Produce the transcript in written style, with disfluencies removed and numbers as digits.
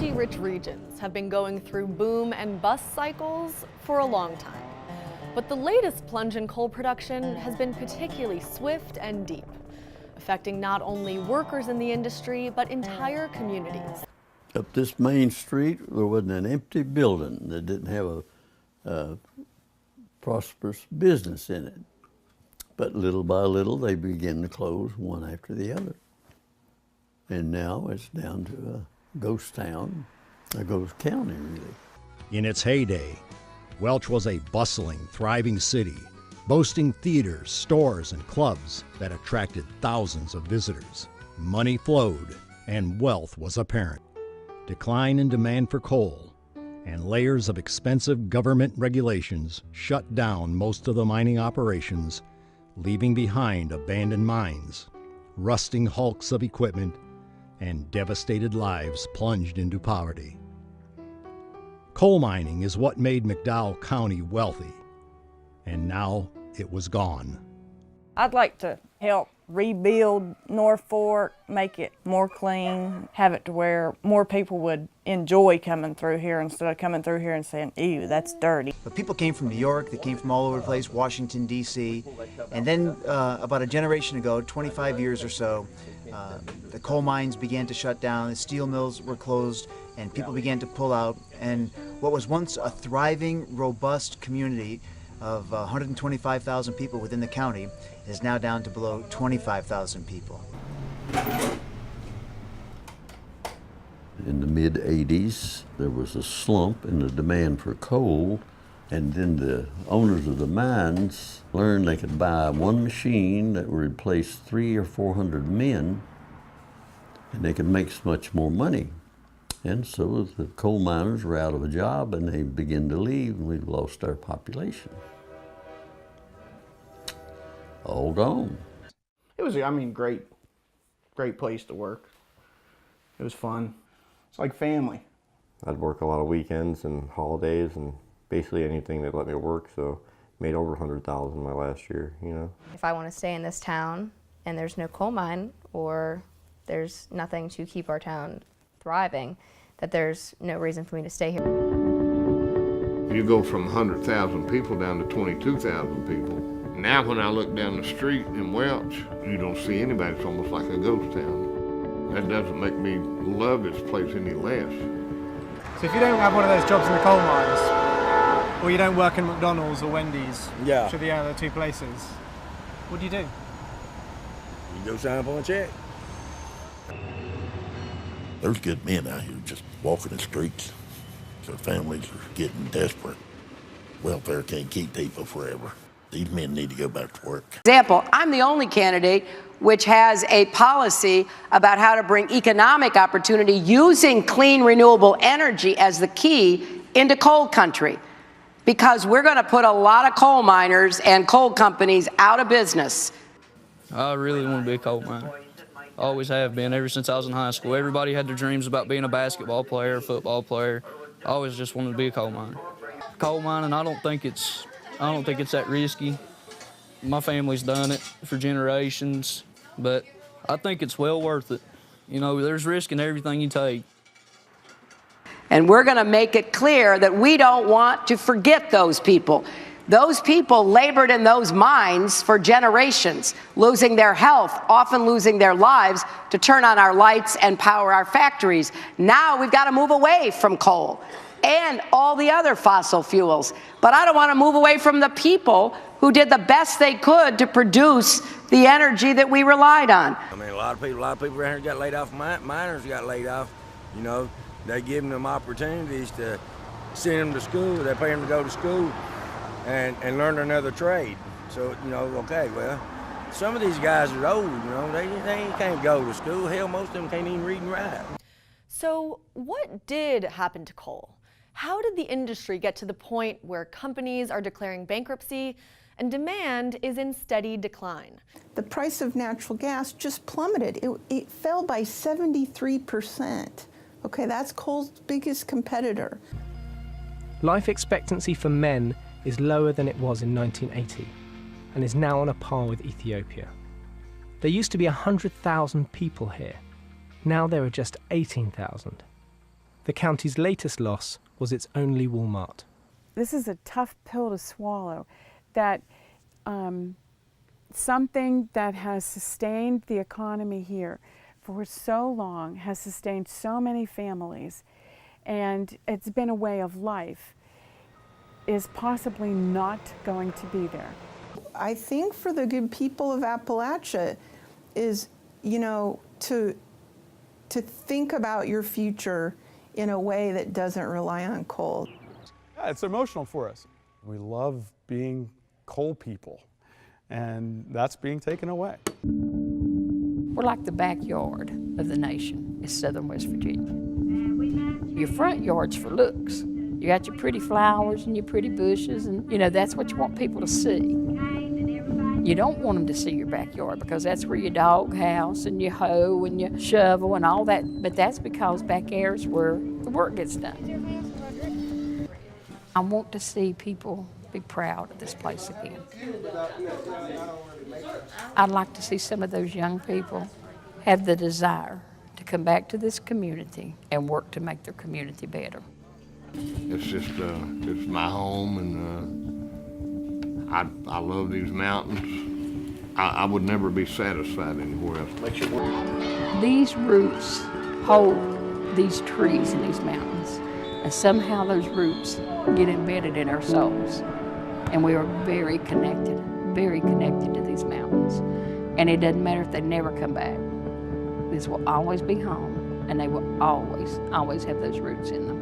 energy-rich regions have been going through boom and bust cycles for a long time. But the latest plunge in coal production has been particularly swift and deep, affecting not only workers in the industry, but entire communities. Up this main street, there wasn't an empty building that didn't have a prosperous business in it. But little by little, they began to close one after the other. And now it's down to a ghost town, a ghost county, really. In its heyday, Welch was a bustling, thriving city, boasting theaters, stores, and clubs that attracted thousands of visitors. Money flowed, and wealth was apparent. Decline in demand for coal and layers of expensive government regulations shut down most of the mining operations, leaving behind abandoned mines, rusting hulks of equipment, and devastated lives plunged into poverty. Coal mining is what made McDowell County wealthy, and now it was gone. I'd like to help rebuild North Fork, make it more clean, have it to where more people would enjoy coming through here instead of coming through here and saying, ew, that's dirty. But people came from New York, they came from all over the place, Washington, D.C., and then about a generation ago, 25 years or so, the coal mines began to shut down, the steel mills were closed, and people began to pull out, and what was once a thriving, robust community of 125,000 people within the county is now down to below 25,000 people. In the mid-'80s, there was a slump in the demand for coal, and then the owners of the mines learned they could buy one machine that would replace 300 or 400 men, and they could make much more money. And so the coal miners were out of a job, and they began to leave, and we've lost our population. All gone. It was, I mean, great place to work. It was fun. It's like family. I'd work a lot of weekends and holidays and basically anything that let me work, so made over 100,000 my last year, you know. If I want to stay in this town and there's no coal mine or there's nothing to keep our town thriving, that there's no reason for me to stay here. You go from 100,000 people down to 22,000 people. Now when I look down the street in Welch, you don't see anybody. It's almost like a ghost town. That doesn't make me love this place any less. So if you don't have one of those jobs in the coal mines, or you don't work in McDonald's or Wendy's, which are the other two places, what do? You go sign up on a check. There's good men out here just walking the streets. Their families are getting desperate. Welfare can't keep people forever. These men need to go back to work. Example, I'm the only candidate which has a policy about how to bring economic opportunity using clean renewable energy as the key into coal country, because we're going to put a lot of coal miners and coal companies out of business. I really want to be a coal miner. Always have been, ever since I was in high school. Everybody had their dreams about being a basketball player, a football player. I always just wanted to be a coal miner. Coal mining, I don't think it's that risky. My family's done it for generations, but I think it's well worth it. You know, there's risk in everything you take. And we're going to make it clear that we don't want to forget those people. Those people labored in those mines for generations, losing their health, often losing their lives to turn on our lights and power our factories. Now we've got to move away from coal and all the other fossil fuels. But I don't want to move away from the people who did the best they could to produce the energy that we relied on. I mean, a lot of people around here got laid off. Miners got laid off. You know, they giving them opportunities to send them to school. They pay them to go to school and learn another trade. So, you know, okay, well, some of these guys are old, you know, they can't go to school. Hell, most of them can't even read and write. So what did happen to coal? How did the industry get to the point where companies are declaring bankruptcy and demand is in steady decline? The price of natural gas just plummeted. It fell by 73%. Okay, that's coal's biggest competitor. Life expectancy for men is lower than it was in 1980 and is now on a par with Ethiopia. There used to be 100,000 people here. Now there are just 18,000. The county's latest loss was its only Walmart. This is a tough pill to swallow, that something that has sustained the economy here for so long, has sustained so many families, and it's been a way of life, is possibly not going to be there. I think for the good people of Appalachia is, you know, to think about your future in a way that doesn't rely on coal. Yeah, it's emotional for us. We love being coal people, and that's being taken away. We're like the backyard of the nation is southern West Virginia. Your front yard's for looks. You got your pretty flowers and your pretty bushes, and you know, that's what you want people to see. You don't want them to see your backyard because that's where your dog house and your hoe and your shovel and all that, but that's because back there is where the work gets done. I want to see people be proud of this place again. I'd like to see some of those young people have the desire to come back to this community and work to make their community better. It's just, it's my home, and I love these mountains. I would never be satisfied anywhere else. These roots hold these trees and these mountains, and somehow those roots get embedded in our souls, and we are very connected to these mountains. And it doesn't matter if they never come back. This will always be home, and they will always have those roots in them.